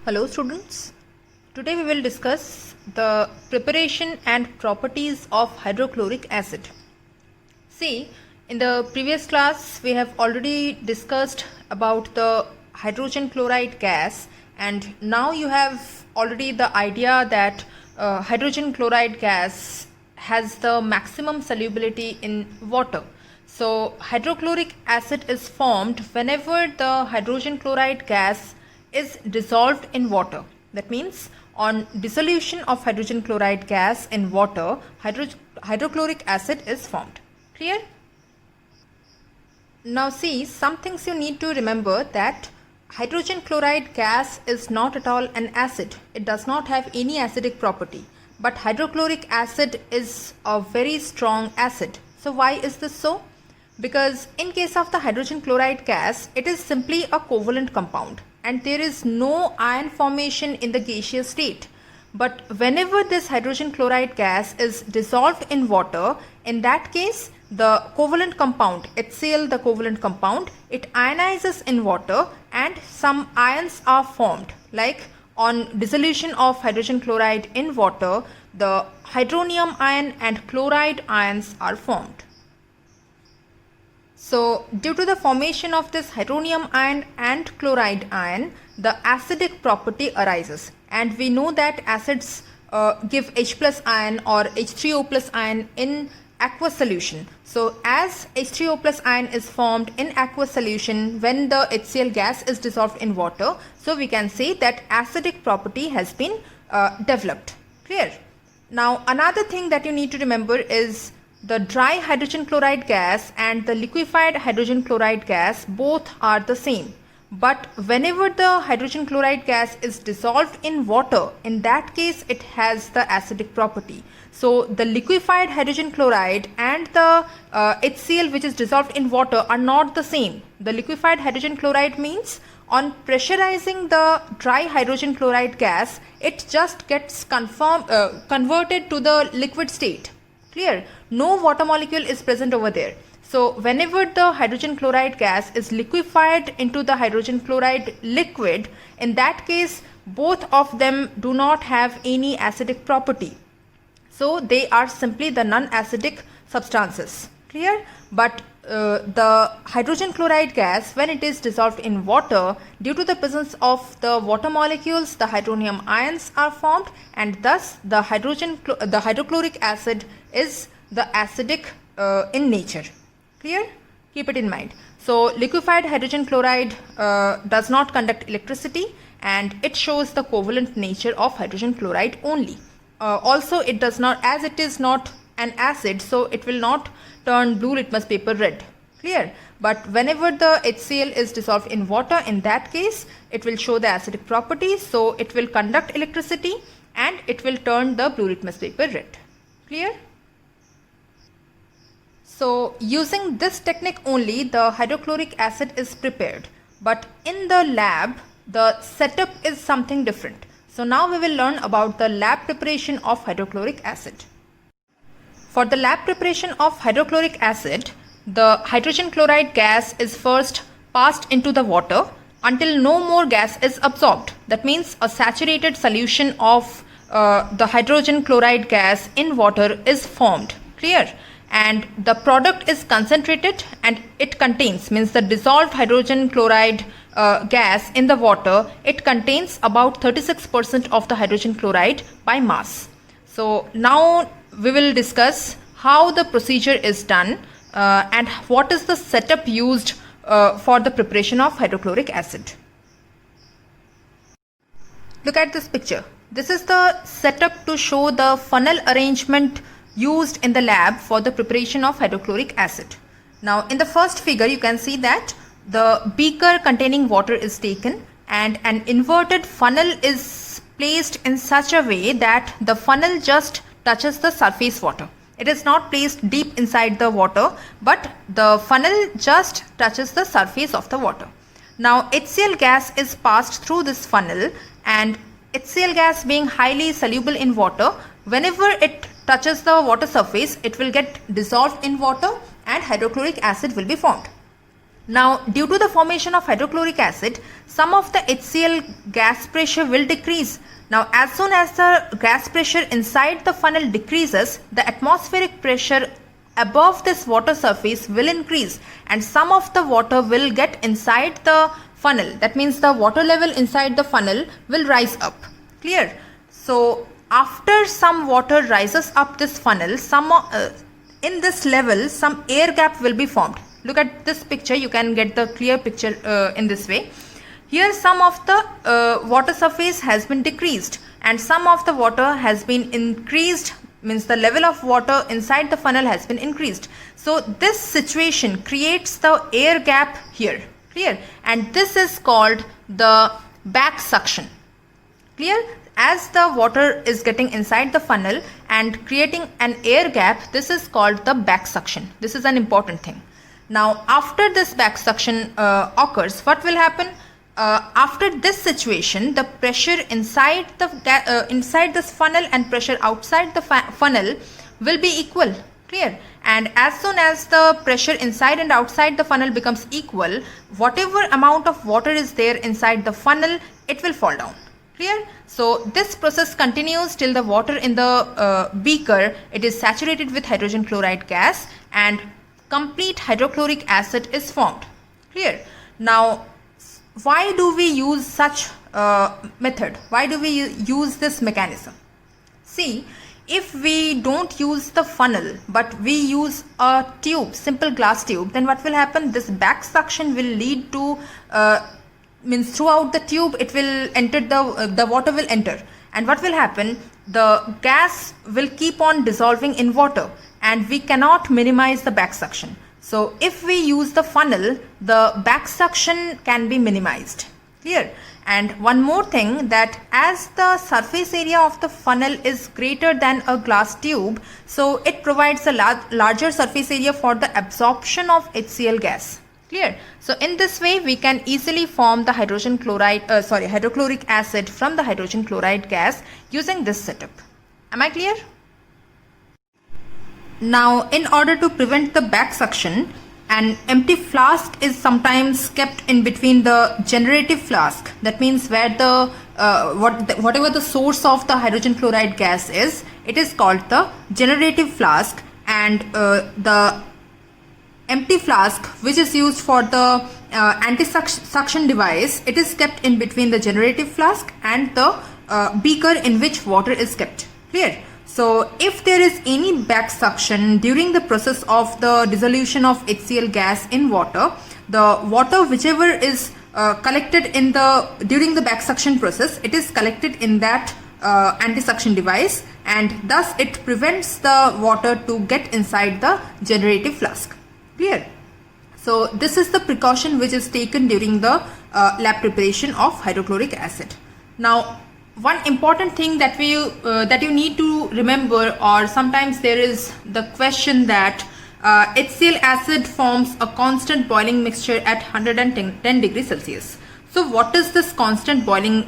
Hello students, today we will discuss the preparation and properties of hydrochloric acid. See, in the previous class we have already discussed about the hydrogen chloride gas, and now you have already the idea that hydrogen chloride gas has the maximum solubility in water. So hydrochloric acid is formed whenever the hydrogen chloride gas is dissolved in water. That means on dissolution of hydrogen chloride gas in water, hydrochloric acid is formed. Clear? Now see, some things you need to remember, that hydrogen chloride gas is not at all an acid. It does not have any acidic property. But hydrochloric acid is a very strong acid. So why is this so? Because in case of the hydrogen chloride gas, it is simply a covalent compound and there is no ion formation in the gaseous state. But whenever this hydrogen chloride gas is dissolved in water, in that case the covalent compound, HCl, the covalent compound, it ionizes in water and some ions are formed. Like on dissolution of hydrogen chloride in water, the hydronium ion and chloride ions are formed. So due to the formation of this hydronium ion and chloride ion, the acidic property arises, and we know that acids give H plus ion or H3O plus ion in aqueous solution. So as H3O plus ion is formed in aqueous solution when the HCl gas is dissolved in water, so we can say that acidic property has been developed. Clear? Now another thing that you need to remember is the dry hydrogen chloride gas and the liquefied hydrogen chloride gas both are the same. But whenever the hydrogen chloride gas is dissolved in water, in that case it has the acidic property. So the liquefied hydrogen chloride and the HCl which is dissolved in water are not the same. The liquefied hydrogen chloride means on pressurizing the dry hydrogen chloride gas, it just gets converted to the liquid state. Clear? No water molecule is present over there. So whenever the hydrogen chloride gas is liquefied into the hydrogen chloride liquid, in that case both of them do not have any acidic property. So they are simply the non-acidic substances. Clear? But the hydrogen chloride gas, when it is dissolved in water, due to the presence of the water molecules, the hydronium ions are formed, and thus the hydrochloric acid is the acidic in nature. Clear? Keep it in mind. So liquefied hydrogen chloride does not conduct electricity, and it shows the covalent nature of hydrogen chloride only. Also it does not, as it is not an acid, so it will not turn blue litmus paper red. Clear? But whenever the HCl is dissolved in water, in that case it will show the acidic properties, so it will conduct electricity and it will turn the blue litmus paper red. Clear? So using this technique only, the hydrochloric acid is prepared. But in the lab, the setup is something different. So now we will learn about the lab preparation of hydrochloric acid. For the lab preparation of hydrochloric acid, the hydrogen chloride gas is first passed into the water until no more gas is absorbed. That means a saturated solution of the hydrogen chloride gas in water is formed. Clear? And the product is concentrated and it contains, means the dissolved hydrogen chloride gas in the water, it contains about 36% of the hydrogen chloride by mass. So now we will discuss how the procedure is done and what is the setup used for the preparation of hydrochloric acid. Look at this picture. This is the setup to show the funnel arrangement used in the lab for the preparation of hydrochloric acid. Now in the first figure you can see that the beaker containing water is taken and an inverted funnel is placed in such a way that the funnel just touches the surface water. It is not placed deep inside the water, but the funnel just touches the surface of the water. Now HCl gas is passed through this funnel, and HCl gas being highly soluble in water, whenever it touches the water surface, it will get dissolved in water and hydrochloric acid will be formed. Now, due to the formation of hydrochloric acid, some of the HCl gas pressure will decrease. Now, as soon as the gas pressure inside the funnel decreases, the atmospheric pressure above this water surface will increase, and some of the water will get inside the funnel. That means the water level inside the funnel will rise up. Clear? So, after some water rises up this funnel, in this level some air gap will be formed. Look at this picture, you can get the clear picture in this way. Here some of the water surface has been decreased and some of the water has been increased, means the level of water inside the funnel has been increased. So this situation creates the air gap here. Clear? And this is called the back suction. Clear? As the water is getting inside the funnel and creating an air gap, this is called the back suction. This is an important thing. Now, after this back suction occurs, what will happen? After this situation, the pressure inside this funnel and pressure outside the funnel will be equal. Clear? And as soon as the pressure inside and outside the funnel becomes equal, whatever amount of water is there inside the funnel, it will fall down. Clear? So this process continues till the water in the beaker, it is saturated with hydrogen chloride gas and complete hydrochloric acid is formed. Clear? Now, why do we use such method? Why do we use this mechanism? See, if we don't use the funnel but we use a tube, simple glass tube, then what will happen? This back suction will lead to means throughout the tube it will enter, the water will enter, and what will happen? The gas will keep on dissolving in water and we cannot minimize the back suction. So if we use the funnel, the back suction can be minimized. Clear? And one more thing, that as the surface area of the funnel is greater than a glass tube, so it provides a larger surface area for the absorption of HCl gas. Clear? So in this way we can easily form the hydrochloric acid from the hydrogen chloride gas using this setup. Am I clear? Now, in order to prevent the back suction, an empty flask is sometimes kept in between the generative flask. That means where the whatever the source of the hydrogen chloride gas is, it is called the generative flask, and the empty flask which is used for the anti-suction device, it is kept in between the generative flask and the beaker in which water is kept. Clear? So if there is any back suction during the process of the dissolution of HCl gas in water, the water whichever is collected in during the back suction process, it is collected in that anti-suction device, and thus it prevents the water to get inside the generative flask. Clear? So this is the precaution which is taken during the lab preparation of hydrochloric acid. Now, one important thing that you need to remember, or sometimes there is the question that HCl acid forms a constant boiling mixture at 110 degrees Celsius. So what is this constant boiling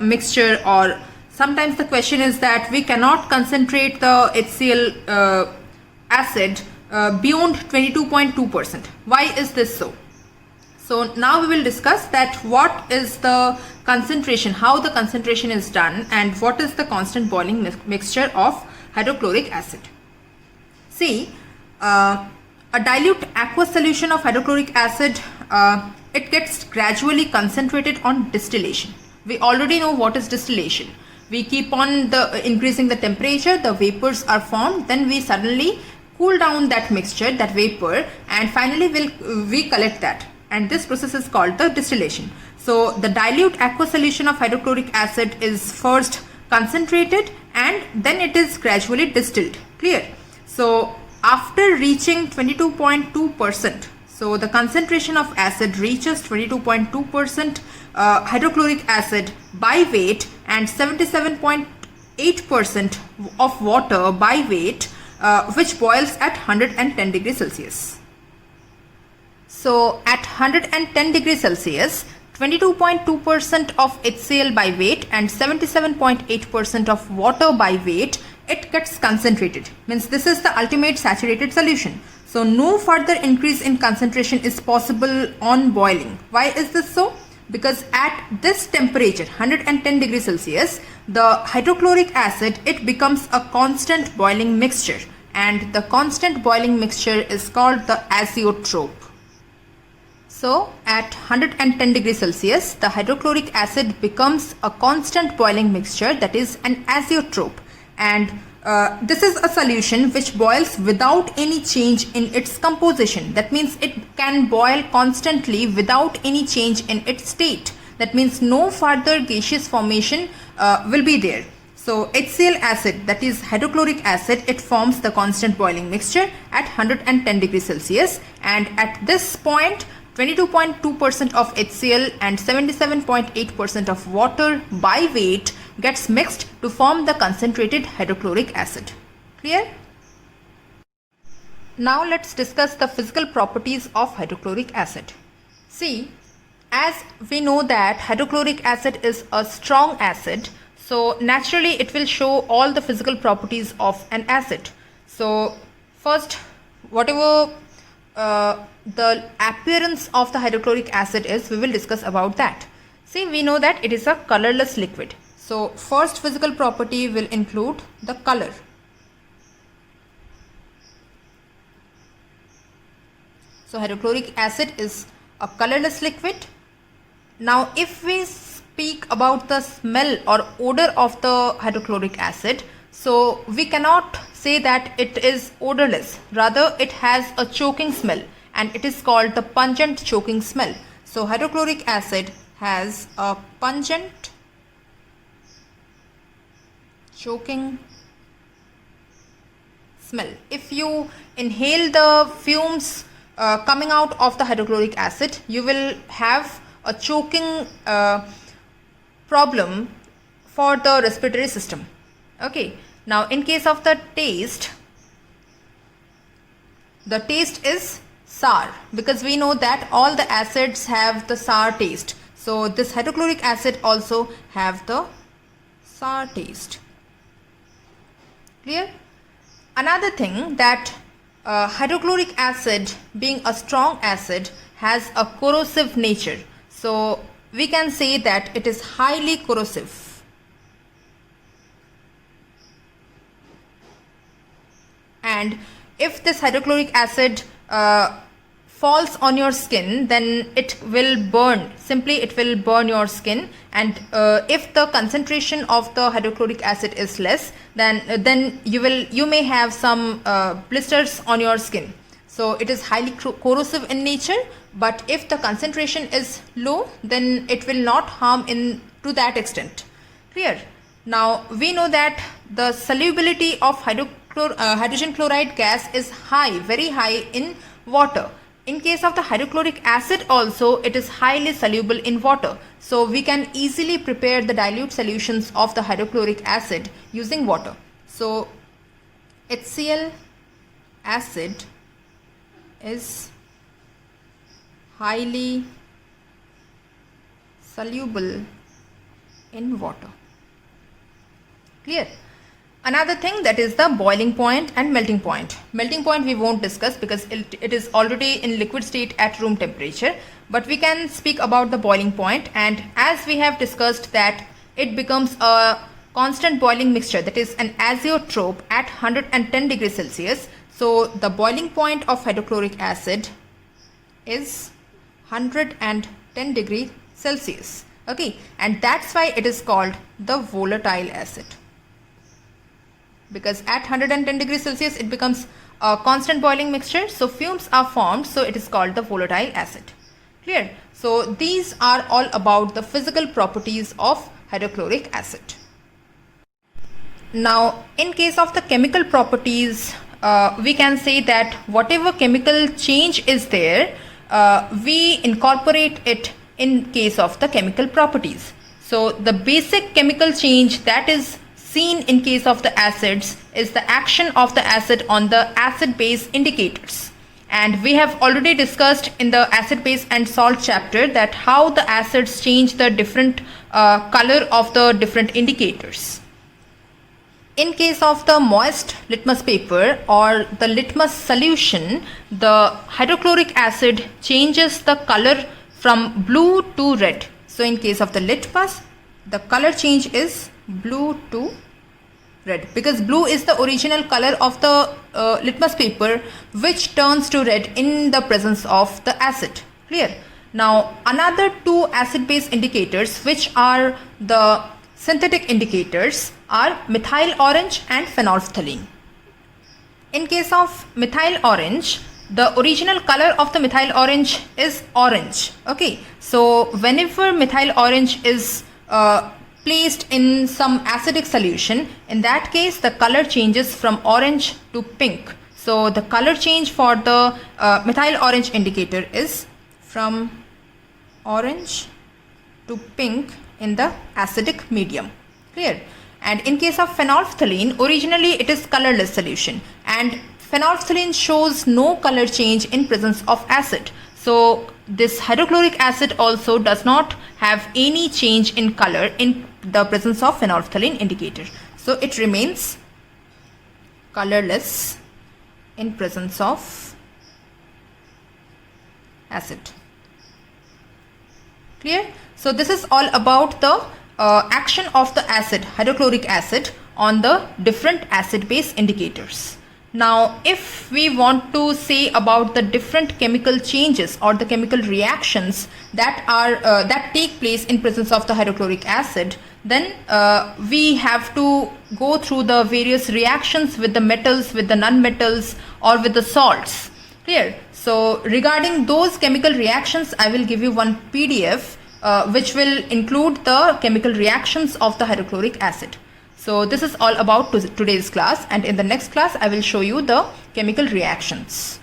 mixture? Or sometimes the question is that we cannot concentrate the HCl acid beyond 22.2%. Why is this so? So now we will discuss that what is the concentration, how the concentration is done, and what is the constant boiling mixture of hydrochloric acid. See, a dilute aqueous solution of hydrochloric acid, it gets gradually concentrated on distillation. We already know what is distillation. We keep on increasing the temperature, the vapors are formed, then we suddenly cool down that mixture, that vapor, and finally we collect that. And this process is called the distillation. So the dilute aqueous solution of hydrochloric acid is first concentrated and then it is gradually distilled. Clear? So after reaching 22.2%, so the concentration of acid reaches 22.2% hydrochloric acid by weight and 77.8% of water by weight, which boils at 110 degrees Celsius. So at 110 degrees Celsius, 22.2% of HCl by weight and 77.8% of water by weight, it gets concentrated. Means this is the ultimate saturated solution. So no further increase in concentration is possible on boiling. Why is this so? Because at this temperature, 110 degrees Celsius, the hydrochloric acid, it becomes a constant boiling mixture, and the constant boiling mixture is called the azeotrope. So at 110 degrees Celsius, the hydrochloric acid becomes a constant boiling mixture, that is an azeotrope, and this is a solution which boils without any change in its composition. That means it can boil constantly without any change in its state. That means no further gaseous formation will be there. So HCl acid, that is hydrochloric acid, it forms the constant boiling mixture at 110 degrees Celsius, and at this point 22.2% of HCl and 77.8% of water by weight gets mixed to form the concentrated hydrochloric acid. Clear? Now let's discuss the physical properties of hydrochloric acid. See, as we know that hydrochloric acid is a strong acid, so naturally it will show all the physical properties of an acid. So first, whatever the appearance of the hydrochloric acid is, we will discuss about that. See, we know that it is a colorless liquid. So first physical property will include the color. So hydrochloric acid is a colorless liquid. Now if we speak about the smell or odor of the hydrochloric acid, so we cannot say that it is odorless. Rather, it has a choking smell, and it is called the pungent choking smell. So hydrochloric acid has a pungent choking smell. If you inhale the fumes coming out of the hydrochloric acid, you will have a choking problem for the respiratory system. Okay. Now in case of the taste is sour, because we know that all the acids have the sour taste. So this hydrochloric acid also have the sour taste. Clear? Another thing, that hydrochloric acid, being a strong acid, has a corrosive nature. So we can say that it is highly corrosive. And if this hydrochloric acid falls on your skin, then it will burn. Simply it will burn your skin. And if the concentration of the hydrochloric acid is less, then you may have some blisters on your skin. So it is highly corrosive in nature. But if the concentration is low, then it will not harm to that extent. Clear? Now we know that the solubility of hydrogen chloride gas is high, very high in water. In case of the hydrochloric acid also, it is highly soluble in water. So we can easily prepare the dilute solutions of the hydrochloric acid using water. So HCl acid is highly soluble in water. Clear? Another thing, that is the boiling point and melting point. Melting point we won't discuss because it is already in liquid state at room temperature, but we can speak about the boiling point. And as we have discussed that it becomes a constant boiling mixture, that is an azeotrope at 110 degrees Celsius. So the boiling point of hydrochloric acid is 110 degrees Celsius. Okay, and that's why it is called the volatile acid, because at 110 degrees Celsius it becomes a constant boiling mixture, so fumes are formed, so it is called the volatile acid. Clear? So these are all about the physical properties of hydrochloric acid. Now in case of the chemical properties, we can say that whatever chemical change is there, we incorporate it in case of the chemical properties. So the basic chemical change that is seen in case of the acids is the action of the acid on the acid-base indicators. And we have already discussed in the acid, base and salt chapter that how the acids change the different color of the different indicators. In case of the moist litmus paper or the litmus solution, the hydrochloric acid changes the color from blue to red. So in case of the litmus, the color change is blue to red, because blue is the original color of the litmus paper, which turns to red in the presence of the acid. Clear? Now another two acid base indicators, which are the synthetic indicators, are methyl orange and phenolphthalein. In case of methyl orange, the original color of the methyl orange is orange. Okay, so whenever methyl orange is placed in some acidic solution, in that case the color changes from orange to pink. So the color change for the methyl orange indicator is from orange to pink in the acidic medium. Clear? And in case of phenolphthalein, originally it is colorless solution, and phenolphthalein shows no color change in presence of acid. So this hydrochloric acid also does not have any change in color in the presence of phenolphthalein indicator. So it remains colorless in presence of acid. Clear? So this is all about the action of the acid, hydrochloric acid, on the different acid base indicators. Now if we want to say about the different chemical changes or the chemical reactions that are that take place in presence of the hydrochloric acid, then we have to go through the various reactions with the metals, with the non-metals, or with the salts. Clear? So regarding those chemical reactions, I will give you one PDF which will include the chemical reactions of the hydrochloric acid. So this is all about today's class, and in the next class I will show you the chemical reactions.